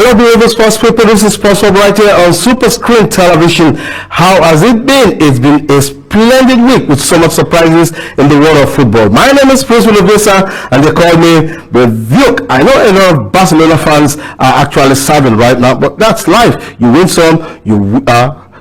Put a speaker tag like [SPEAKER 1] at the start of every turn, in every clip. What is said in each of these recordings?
[SPEAKER 1] love you, the sports people. This is Sports Hub right here on Super Screen Television. How has it been? It's been a splendid week with so much surprises in the world of football. My name is Prince Willoughby, and they call me the Duke. I know a lot of Barcelona fans are actually saddened right now, but that's life. You win some, you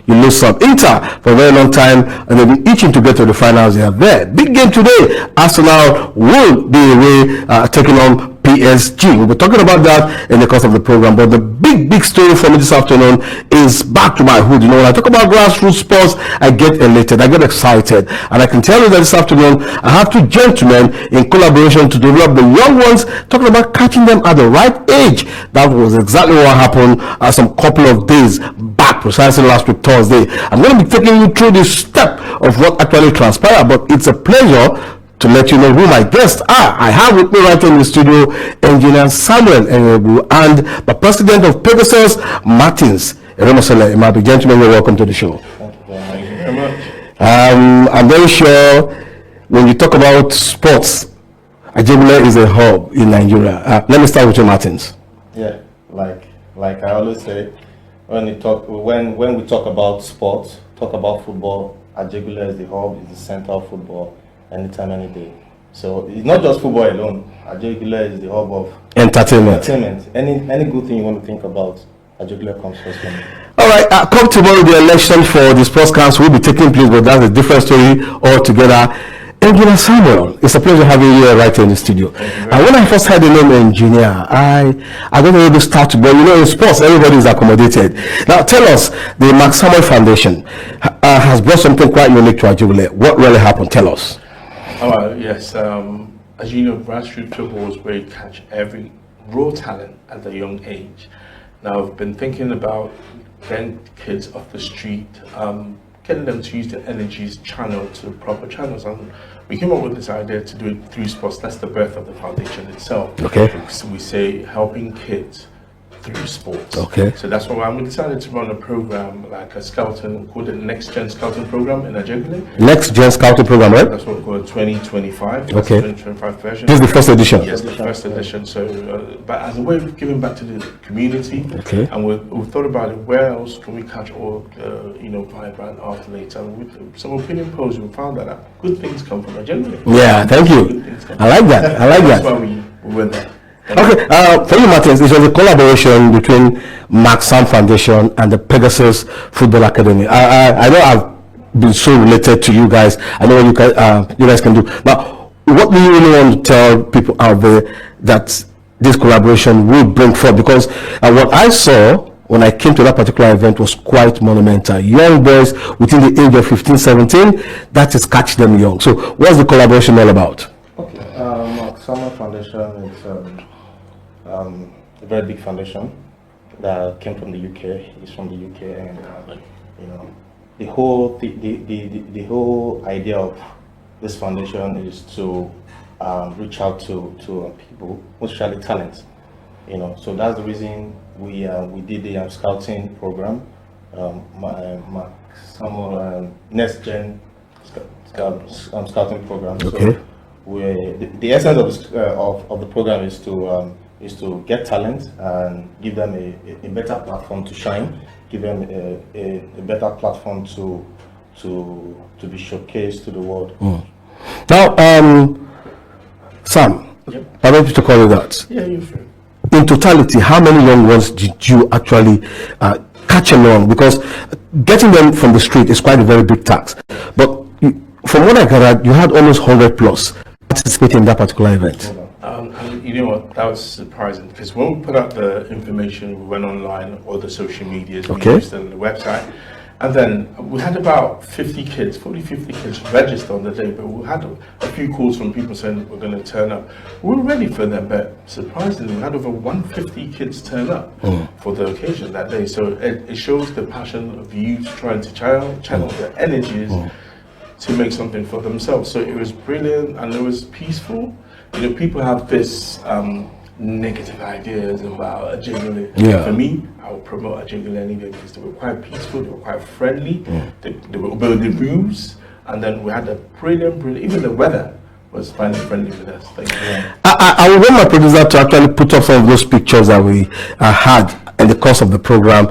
[SPEAKER 1] lose some. Inter for a very long time, and they've been itching to get to the finals. They are there. Big game today. Arsenal will be away taking on PSG. We'll be talking about that in the course of the program. But the big story for me this afternoon is back to my hood. You know, when I talk about grassroots sports, I get elated, I get excited, and I can tell you that this afternoon I have two gentlemen in collaboration to develop the young ones, talking about catching them at the right age. That was exactly what happened some couple of days back, precisely last week Thursday. I'm going to be taking you through the step of what actually transpired, but it's a pleasure to let you know who my guests are. I have with me right in the studio Engr Samuel Anyaegbu and the president of Pegasus Martins, Imabeh. Gentlemen, you're welcome to the show.
[SPEAKER 2] Thank you very much.
[SPEAKER 1] I'm very sure when you talk about sports, Ajegunle is a hub in Nigeria. Let me start with you, Martins.
[SPEAKER 2] Yeah, like I always say, when we talk about sports, talk about football, Ajegunle is the hub, is the center of football. Anytime, any day. So it's not just football alone. Ajegunle is the hub of
[SPEAKER 1] entertainment.
[SPEAKER 2] Any good thing you want to think about, Ajegunle comes first for me.
[SPEAKER 1] All right, come tomorrow, the election for the sports council will be taking place, but that's a different story altogether. Engineer Samuel, it's a pleasure having you here right here in the studio. And when I first heard the name engineer, I don't know where to start, but you know, in sports, everybody is accommodated. Now, tell us, the Mac Samuel Foundation has brought something quite unique to Ajegunle. What really happened? Tell us.
[SPEAKER 3] Yes, as you know, grassroots football is where you catch every raw talent at a young age. Now, I've been thinking about getting kids off the street, getting them to use their energies channel to proper channels, and we came up with this idea to do it through sports. That's the birth of the foundation itself.
[SPEAKER 1] Okay.
[SPEAKER 3] So we say helping kids through sports.
[SPEAKER 1] Okay.
[SPEAKER 3] So that's why we decided to run a program like a scouting, called the Next Gen Scouting Program in Ajegunle.
[SPEAKER 1] Next Gen Scouting Program, right?
[SPEAKER 3] That's what we call 2025.
[SPEAKER 1] Okay.
[SPEAKER 3] 2025 version.
[SPEAKER 1] This is the first edition.
[SPEAKER 3] Yes, the first edition. So, but as a way of giving back to the community,
[SPEAKER 1] okay.
[SPEAKER 3] And we thought about it. Where else can we catch all, vibrant athletes? And with some opinion polls, we found that good things come from Ajegunle.
[SPEAKER 1] Yeah, thank you. I like that.
[SPEAKER 3] That's why we went there.
[SPEAKER 1] Okay, for you, Martins, it was a collaboration between Mac Sam Foundation and the Pegasus Football Academy. I know I've been so related to you guys. I know what you guys can do. Now, what do you really want to tell people out there that this collaboration will bring forth? Because what I saw when I came to that particular event was quite monumental. Young boys within the age of 15, 17, that is catch them young. So what's the collaboration all about?
[SPEAKER 2] Okay, Mac Samuel Foundation is a very big foundation that came from the UK. It's from the UK, and the whole idea of this foundation is to reach out to people, especially talent. So that's the reason we did the scouting program, Mac Samuel Next Gen Scouting Program.
[SPEAKER 1] Okay.
[SPEAKER 2] So the essence of the program is to get talent and give them a better platform to shine, give them a better platform to be showcased to the world.
[SPEAKER 1] Now, Sam,
[SPEAKER 3] Yep.
[SPEAKER 1] I want you to call it that.
[SPEAKER 3] Yeah, you're free.
[SPEAKER 1] In totality, how many young ones did you actually catch along? Because getting them from the street is quite a very big task. But from what I gathered, you had almost 100 plus participating in that particular event.
[SPEAKER 3] And you know what, that was surprising, because when we put out the information, we went online, all the social medias, we used it on the website, and then we had about 50 kids registered on the day, but we had a few calls from people saying we're going to turn up. We were ready for them, but surprisingly, we had over 150 kids turn up for the occasion that day. So it shows the passion of youth trying to channel their energies to make something for themselves. So it was brilliant, and it was peaceful. People have this negative ideas about Ajegunle.
[SPEAKER 1] Yeah.
[SPEAKER 3] For me, I would promote Ajegunle anyway because they were quite peaceful, they were quite friendly, they were obeying the rules, and then we had a brilliant, even the weather was finally friendly with us. Thank you.
[SPEAKER 1] I will want my producer to actually put up some of those pictures that we had in the course of the program.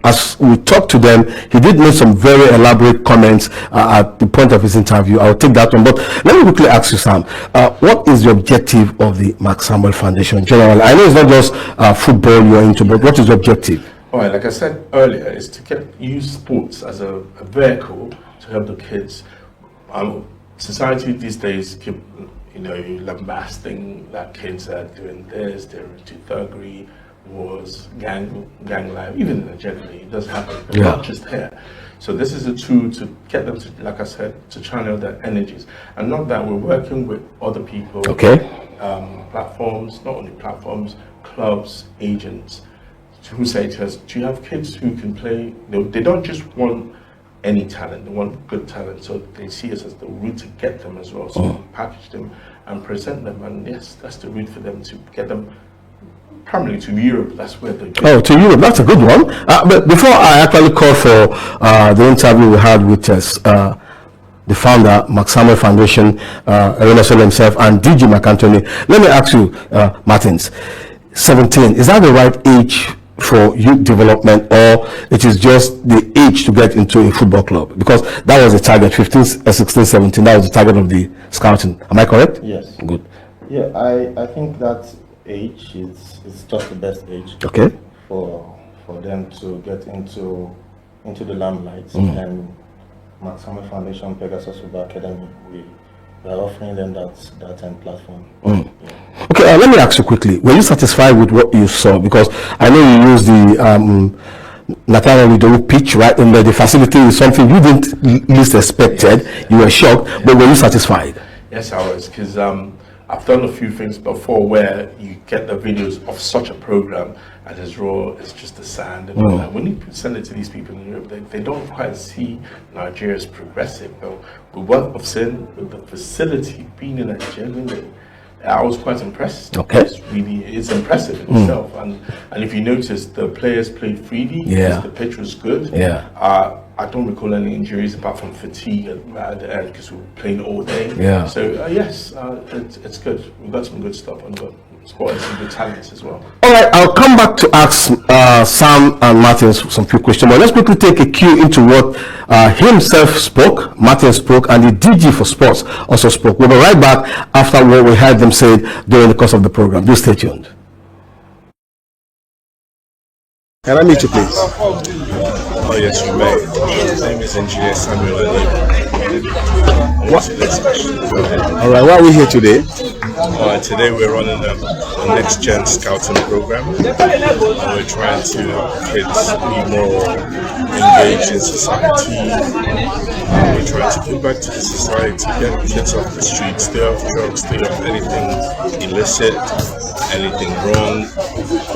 [SPEAKER 1] As we talked to them, he did make some very elaborate comments at the point of his interview. I'll take that one. But let me quickly ask you, Sam, what is the objective of the Mac Samuel Foundation generally? I know it's not just football you're into, but what is the objective?
[SPEAKER 3] All right, like I said earlier, is to use sports as a vehicle to help the kids. Society these days keep, lambasting that kids are doing this, they're into thuggery, wars, gang life, even generally, it does happen, but not just here. So this is a tool to get them to, like I said, to channel their energies. And not that we're working with other people, platforms, not only platforms, clubs, agents, who say to us, do you have kids who can play? They don't just want any talent, they want good talent, so they see us as the route to get them as well. So we package them and present them, and yes, that's the route for them to get them primarily to Europe. That's where they go.
[SPEAKER 1] Oh, to Europe, that's a good one. But before I actually call for the interview we had with the founder, Mac Samuel Foundation, Ernesto himself, and DJ Mark Anthony, let me ask you, Martins, 17, is that the right age for youth development, or it is just the age to get into a football club? Because that was the target, 15, 16, 17, that was the target of the scouting. Am I correct?
[SPEAKER 2] Yes.
[SPEAKER 1] Good.
[SPEAKER 2] Yeah, I think that age is just the best age for them to get into the limelight. And Mac Samuel Foundation, Pegasus Football Academy, we are offering them that platform.
[SPEAKER 1] Okay, let me ask you quickly, were you satisfied with what you saw? Because I know you used the Nathaniel Widow pitch, right? And the facility is something you didn't least expected. You were shocked, but were you satisfied?
[SPEAKER 3] Yes, I was, because I've done a few things before where you get the videos of such a program and it's raw, it's just the sand and all that. When you send it to these people in Europe, they don't quite see Nigeria as progressive. But what I've seen with the facility being in Nigeria, I was quite impressed. It's impressive in itself. And if you notice, the players played freely. The pitch was good. I don't recall any injuries apart from fatigue at the end because we were playing all day. So yes, it's good. We've got some good stuff and got some good talents as well.
[SPEAKER 1] All right, I'll come back to ask Sam and Martin some few questions, but let's quickly take a cue into what himself spoke, Martin spoke, and the DG for Sports also spoke. We'll be right back after what we heard them say during the course of the program. Do stay tuned. Can I meet you, please?
[SPEAKER 4] Oh yes, you may. His name is Engr Samuel Anyaegbu.
[SPEAKER 1] All right, why are we here today?
[SPEAKER 4] Today we're running a next-gen scouting program. And we're trying to help kids be more engaged in society. We're trying to give back to the society, get kids off the streets, stay off drugs, stay off anything illicit, anything wrong,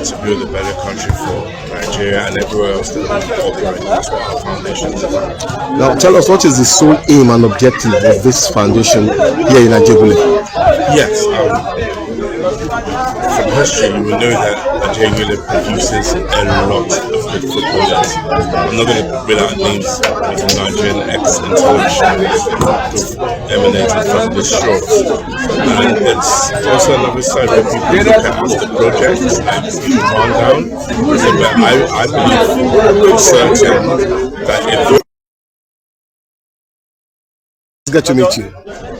[SPEAKER 4] to build a better country for Nigeria and everywhere else that we operate. That's what our foundation is about.
[SPEAKER 1] Now tell us, what is the sole aim and objective of this foundation here in Anyaegbu?
[SPEAKER 4] Yes, from history you will know that Anyaegbu produces a lot of good footballers. I'm not going to read out names of Nigerian ex-internationals who emanated from this show. And it's also another side where people look at the projects and see the rundown. But I believe for certain that if
[SPEAKER 1] Good to meet you.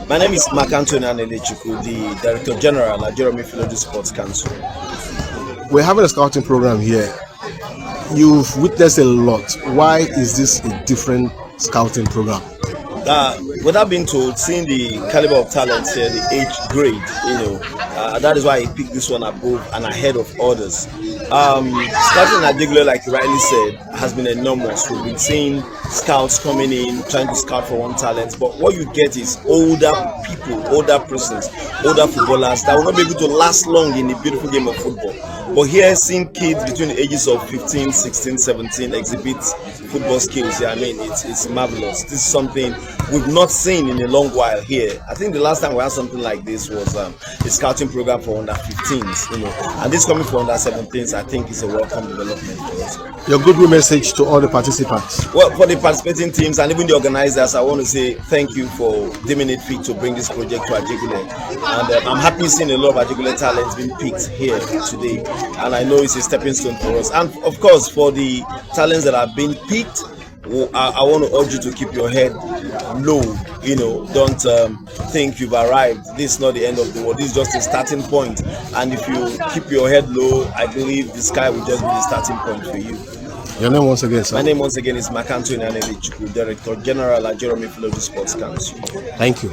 [SPEAKER 5] My name is Mark Anthony Anyaegbu, the Director General at Nigeria Midfield Sports Council.
[SPEAKER 1] We're having a scouting program here. You've witnessed a lot. Why is this a different scouting program?
[SPEAKER 5] Without being told, seeing the caliber of talent here, the age grade, that is why I picked this one above and ahead of others. Scouting at Anyaegbu, like you rightly said, has been enormous. We've been seeing scouts coming in, trying to scout for one talent, but what you get is older people, older persons, older footballers that will not be able to last long in the beautiful game of football. But here, seeing kids between the ages of 15, 16, 17 exhibit football skills, it's marvelous. This is something we've not seen in a long while here. I think the last time we had something like this was a scouting program for under 15s, and this coming for under 17s, I think is a welcome development for us.
[SPEAKER 1] Your good women message to all the participants?
[SPEAKER 5] Well, for the participating teams and even the organizers, I want to say thank you for deeming it fit to bring this project to Ajegunle. And I'm happy seeing a lot of Ajegunle talents being picked here today. And I know it's a stepping stone for us. And of course, for the talents that have been picked, I want to urge you to keep your head low. You know, don't think you've arrived. This is not the end of the world. This is just a starting point. And if you keep your head low, I believe the sky will just be the starting point for you.
[SPEAKER 1] Your name once again, sir?
[SPEAKER 5] My name once again is Makanto Anyaegbu, Director General at Jeremy Philody Sports Council.
[SPEAKER 1] Thank you.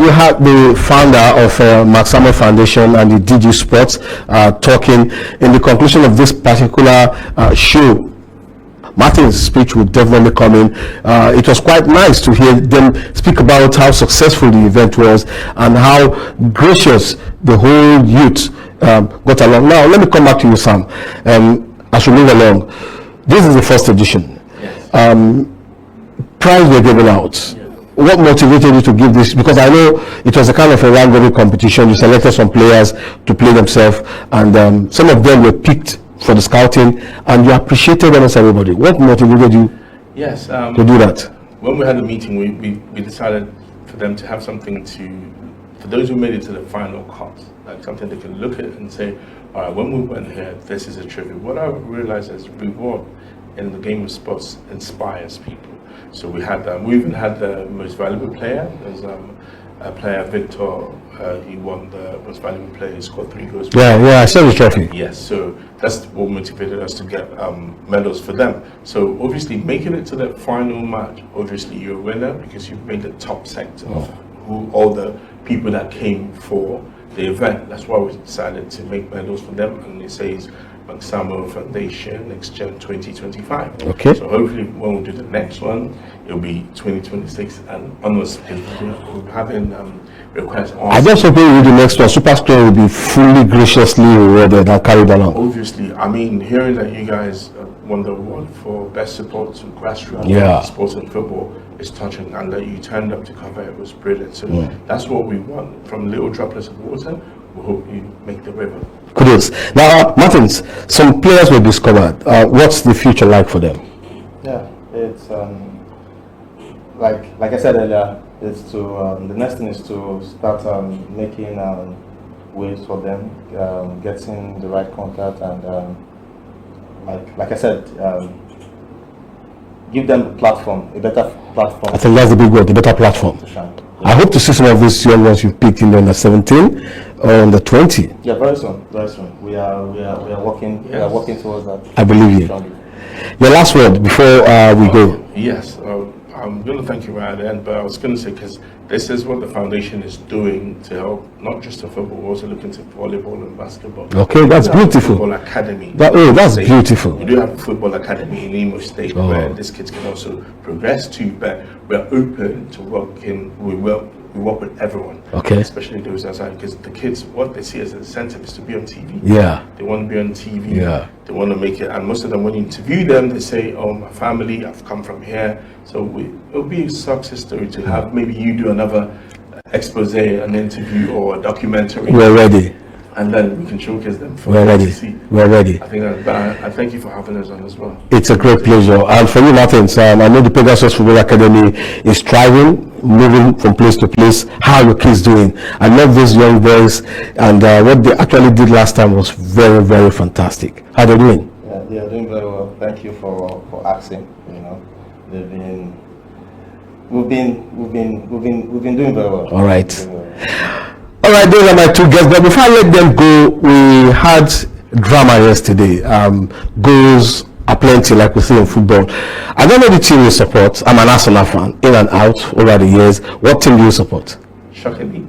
[SPEAKER 1] You had the founder of Mac Samuel Foundation and the DG Sports talking in the conclusion of this particular show. Martin's speech will definitely come in. It was quite nice to hear them speak about how successful the event was and how gracious the whole youth got along. Now, let me come back to you, Sam. As we move along, this is the first edition. Prize were given out. What motivated you to give this? Because I know it was a kind of a round-robin competition. You selected some players to play themselves, and some of them were picked for the scouting, and you appreciated almost everybody. What motivated you to do that?
[SPEAKER 3] When we had a meeting, we decided for them to have something for those who made it to the final cut, like something they can look at and say, all right, when we went here, this is a tribute. What I realized is reward in the game of sports inspires people. So we even had the most valuable player. There's a player, Victor, he won the most valuable player, he scored 3 goals.
[SPEAKER 1] Yeah, I saw the trophy.
[SPEAKER 3] Yes, so that's what motivated us to get medals for them. So obviously making it to the final match, obviously you're a winner because you've made the top sector of all the people that came for the event. That's why we decided to make medals for them, and it says Mac Samuel Foundation Next Gen 2025.
[SPEAKER 1] Okay.
[SPEAKER 3] So hopefully when we do the next one, it'll be 2026, and onwards we're having requests on.
[SPEAKER 1] I just hope with the next one, Super Screen will be fully graciously rewarded and carried along.
[SPEAKER 3] Obviously, I mean, hearing that you guys won the award for best support to grassroots sports and football is touching, and that you turned up to cover it was brilliant. So that's what we want from little droplets of water. We hope you make the river.
[SPEAKER 1] Kudos. Now, Martins, some players were discovered. What's the future like for them?
[SPEAKER 2] Yeah, it's like I said earlier, it's to the next thing is to start making ways for them, getting the right contact, and like I said, give them a platform, a better platform.
[SPEAKER 1] I think that's the big word, the better platform. I hope to see some of these young ones you picked in the under 17 or under 20.
[SPEAKER 2] Yeah, very soon, very soon. We are working.
[SPEAKER 3] Yes.
[SPEAKER 2] We are working towards that.
[SPEAKER 1] I believe you. Your last word before we go.
[SPEAKER 3] Yes, I'm going to thank you right at the end, but I was going to say, because this is what the foundation is doing to help not just the football, we're also looking to volleyball and basketball.
[SPEAKER 1] Okay, that's beautiful.
[SPEAKER 3] Football academy.
[SPEAKER 1] That's beautiful.
[SPEAKER 3] We do have a football academy in Imo State where these kids can also progress to, but we're open to working. We work with everyone, especially those outside, because the kids, what they see as an incentive is to be on TV.
[SPEAKER 1] Yeah,
[SPEAKER 3] they want to be on TV.
[SPEAKER 1] Yeah,
[SPEAKER 3] they want to make it, and most of them, when you interview them, they say, "Oh, my family, I've come from here." So it'll be a success story to have. Maybe you do another expose, an interview, or a documentary.
[SPEAKER 1] We're ready.
[SPEAKER 3] And then we can showcase them for
[SPEAKER 1] We're ready.
[SPEAKER 3] to see.
[SPEAKER 1] We're ready.
[SPEAKER 3] I think that, but I thank you for having us on as well.
[SPEAKER 1] It's a great pleasure. And for you, Martins, I know the Pegasus Football Academy is thriving, moving from place to place. How are your kids doing? I love these young boys, and what they actually did last time was very, very fantastic. How are they doing?
[SPEAKER 2] Yeah, they are doing very well. Thank you for asking. You know, we've been doing very well.
[SPEAKER 1] All right. All right, those are my two guests. But before I let them go, we had drama yesterday. Goals are plenty, like we see in football. I don't know the team you support. I'm an Arsenal fan, in and out over the years. What team do you support?
[SPEAKER 3] Shockingly,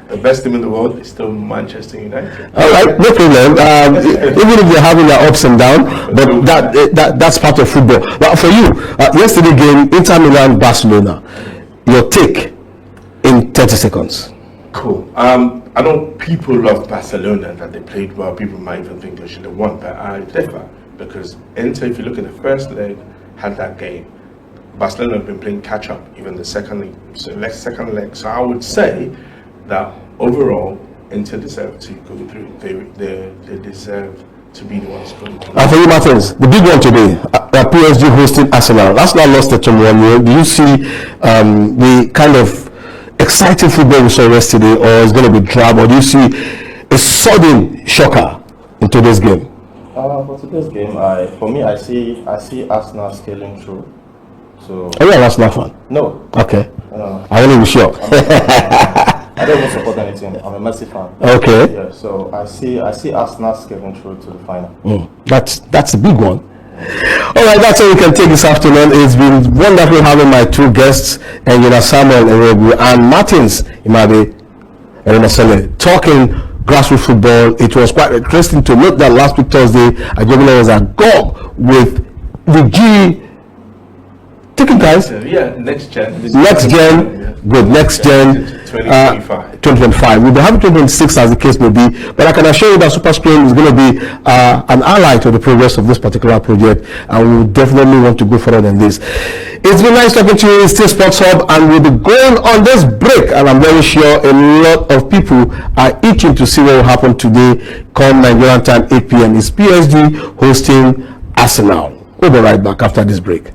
[SPEAKER 3] the best team in the world is still Manchester United.
[SPEAKER 1] All right, no problem. Even if they're having their ups and downs, but that's part of football. But for you, yesterday game, Inter Milan, Barcelona. Your take in 30 seconds.
[SPEAKER 3] Cool. I know people love Barcelona, that they played well. People might even think they should have won, but I differ, because Inter, if you look at the first leg, had that game. Barcelona have been playing catch up, even the second leg. So I would say that overall, Inter deserve to go through. They deserve to be the ones going through.
[SPEAKER 1] And for you, Martins, the big one today, PSG hosting Arsenal. That's not lost at 1-0. Do you see the kind of exciting football we saw yesterday, or is going to be drab, or do you see a sudden shocker in today's game?
[SPEAKER 2] For today's game, I see Arsenal scaling through. So.
[SPEAKER 1] Are you an Arsenal fan?
[SPEAKER 2] No.
[SPEAKER 1] Okay. I want to be sure.
[SPEAKER 2] I don't even support any team. I'm a Messi fan.
[SPEAKER 1] Okay.
[SPEAKER 2] Yeah. So I see Arsenal scaling through to the final.
[SPEAKER 1] That's a big one. All right, that's all we can take this afternoon. It's been wonderful having my two guests, Engr Samuel Anyaegbu and Martins imabeh talking grassroots football. It was quite interesting to note that last week Thursday, Anyaegbu was at GOG with the G. Taking guys.
[SPEAKER 3] Yeah, next gen.
[SPEAKER 1] Good. Next gen. 2025. We'll be having 2026 as the case may be, but I can assure you that Super Screen is going to be an ally to the progress of this particular project, and we definitely want to go further than this. It's been nice talking to you. It's still Sports Hub, and we'll be going on this break, and I'm very sure a lot of people are itching to see what will happen today come Nigerian time 8 p.m. It's PSG hosting Arsenal. We'll be right back after this break.